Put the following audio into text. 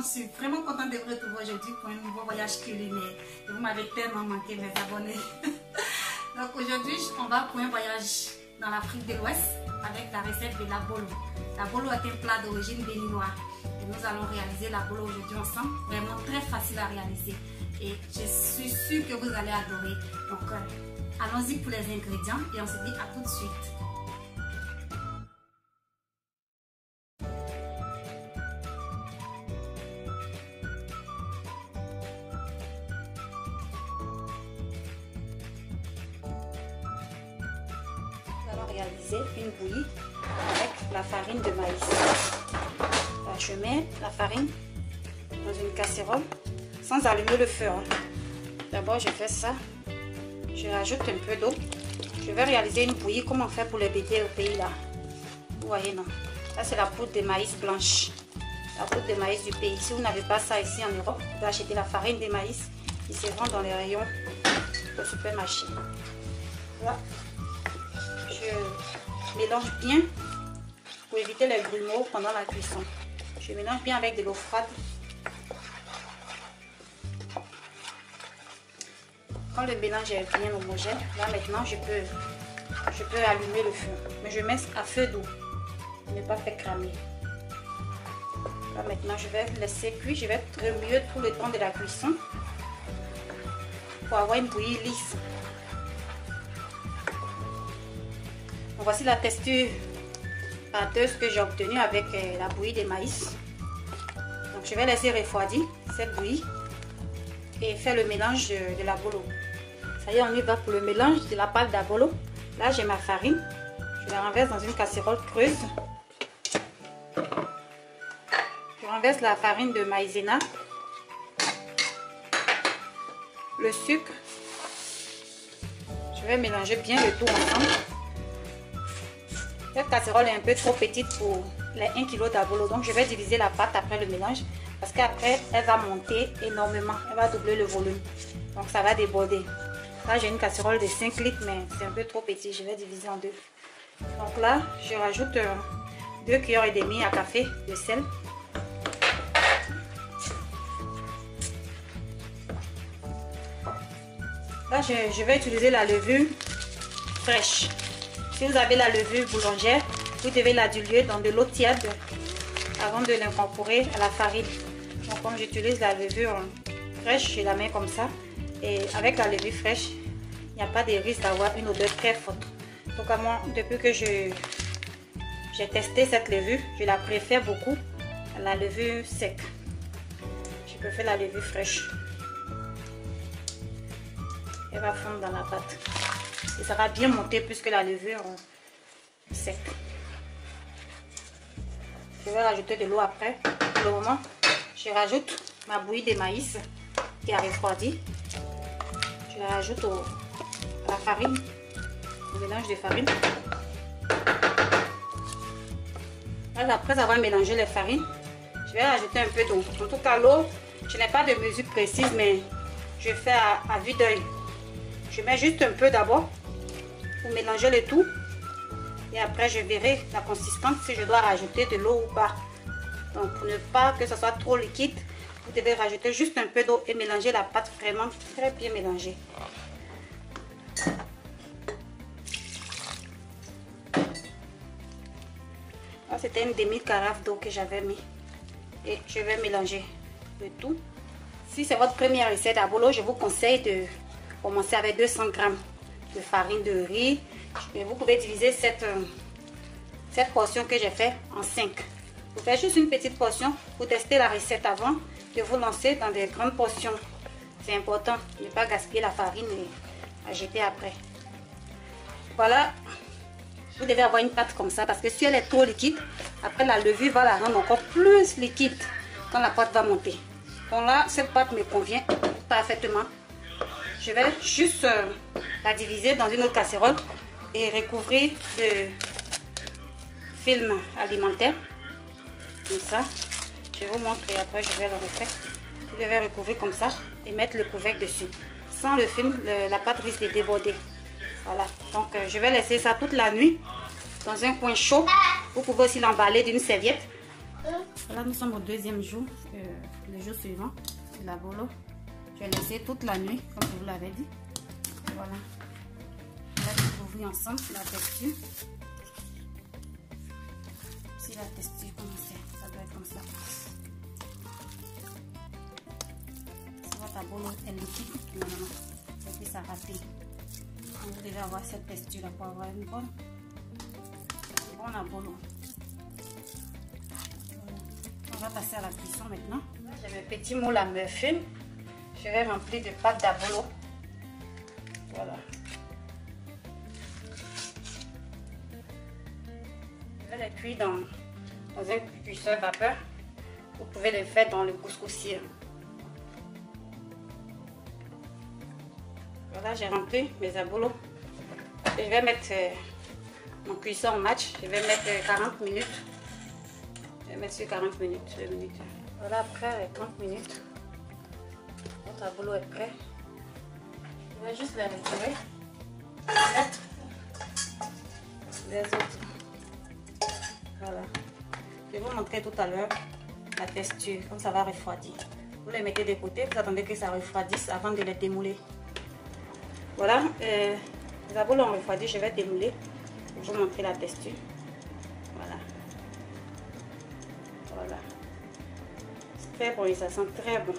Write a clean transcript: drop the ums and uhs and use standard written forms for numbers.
suis vraiment contente de vous retrouver aujourd'hui pour un nouveau voyage culinaire. Et vous m'avez tellement manqué, mes abonnés. Donc aujourd'hui, on va pour un voyage dans l'Afrique de l'Ouest avec la recette de la bolo. La bolo est un plat d'origine béninoise. Et nous allons réaliser la bolo aujourd'hui ensemble. Vraiment très facile à réaliser. Et je suis sûre que vous allez adorer. Donc allons-y pour les ingrédients et on se dit à tout de suite. Réaliser une bouillie avec la farine de maïs. Là, je mets la farine dans une casserole sans allumer le feu. D'abord, je fais ça. Je rajoute un peu d'eau. Je vais réaliser une bouillie comme on fait pour les bébés au pays là. Vous voyez, non? Ça, c'est la poudre de maïs blanche. La poudre de maïs du pays. Si vous n'avez pas ça ici en Europe, vous pouvez acheter la farine de maïs qui se vend dans les rayons au supermarché. Voilà. Je mélange bien pour éviter les grumeaux pendant la cuisson. Je mélange bien avec de l'eau froide. Quand le mélange est bien homogène, là maintenant je peux allumer le feu. Mais je mets à feu doux pour ne pas faire cramer. Là maintenant je vais laisser cuire. Je vais remuer tout le temps de la cuisson pour avoir une bouillie lisse. Voici la texture pâteuse que j'ai obtenue avec la bouillie de maïs. Donc je vais laisser refroidir cette bouillie et faire le mélange de la bolo. Ça y est, on y va pour le mélange de la pâte d'abolo. Là j'ai ma farine. Je la renverse dans une casserole creuse. Je renverse la farine de maïzena, le sucre. Je vais mélanger bien le tout ensemble. Cette casserole est un peu trop petite pour les 1 kg d'abolo, donc je vais diviser la pâte après le mélange parce qu'après elle va monter énormément, elle va doubler le volume, donc ça va déborder. Là j'ai une casserole de 5 litres mais c'est un peu trop petit, je vais diviser en deux. Donc là je rajoute 2 cuillères et demie à café de sel. Là je vais utiliser la levure fraîche. Si vous avez la levure boulangère, vous devez la diluer dans de l'eau tiède avant de l'incorporer à la farine. Donc comme j'utilise la levure fraîche, je la mets comme ça. Et avec la levure fraîche, il n'y a pas de risque d'avoir une odeur très forte. Donc à moi, depuis que j'ai testé cette levure, je la préfère beaucoup à la levure sec. Je préfère la levure fraîche. Elle va fondre dans la pâte. Et ça va bien monter plus que la levure sec. Je vais rajouter de l'eau après. Pour le moment, je rajoute ma bouillie de maïs qui a refroidi. Je la rajoute à la farine, au mélange de farine. Là, après avoir mélangé les farines, je vais rajouter un peu d'eau. En tout cas, l'eau, je n'ai pas de mesure précise, mais je fais à vue d'œil. Je mets juste un peu d'abord pour mélanger le tout et après je verrai la consistance si je dois rajouter de l'eau ou pas. Donc pour ne pas que ce soit trop liquide, vous devez rajouter juste un peu d'eau et mélanger la pâte vraiment très bien mélangée. C'était une demi-carafe d'eau que j'avais mis et je vais mélanger le tout. Si c'est votre première recette à bolo, je vous conseille de commencer avec 200 g de farine de riz. Et vous pouvez diviser cette portion que j'ai fait en 5. Vous faites juste une petite portion pour tester la recette avant de vous lancer dans des grandes portions. C'est important de ne pas gaspiller la farine et la jeter après. Voilà, vous devez avoir une pâte comme ça parce que si elle est trop liquide, après la levure va la rendre encore plus liquide quand la pâte va monter. Donc là, cette pâte me convient parfaitement. Je vais juste la diviser dans une autre casserole et recouvrir de film alimentaire. Comme ça. Je vous montre et après je vais le refaire. Vous devez recouvrir comme ça et mettre le couvercle dessus. Sans le film, la pâte risque de déborder. Voilà. Donc je vais laisser ça toute la nuit dans un coin chaud. Vous pouvez aussi l'emballer d'une serviette Là, nous sommes au deuxième jour, le jour suivant de la bolo. Je vais laisser toute la nuit, comme je vous l'avais dit. Voilà. On va découvrir ensemble la texture. Si la texture, comment c'est, ça doit être comme ça. Si votre bolo est liquide, normalement, et puis ça rapide. Vous devez avoir cette texture là pour avoir une bonne bolo. On va passer à la cuisson maintenant. J'ai mes petits moules à muffin. Je vais remplir de pâte d'abolo. Voilà. Je vais les cuire dans un cuisseur vapeur. Vous pouvez les faire dans le couscoussier. Voilà, j'ai rempli mes abolos. Et je vais mettre mon cuisson en match. Je vais mettre 40 minutes. Je vais mettre sur 40 minutes, 2 minutes. Voilà, après les 30 minutes, notre abolo est prêt. Je vais juste les retirer. Mettre les autres. Voilà. Je vais vous montrer tout à l'heure la texture, comme ça va refroidir. Vous les mettez de côté, vous attendez que ça refroidisse avant de les démouler. Voilà, les abolos ont refroidi, je vais démouler pour vous montrer la texture. Voilà. Voilà. C'est très bon et ça sent très bon.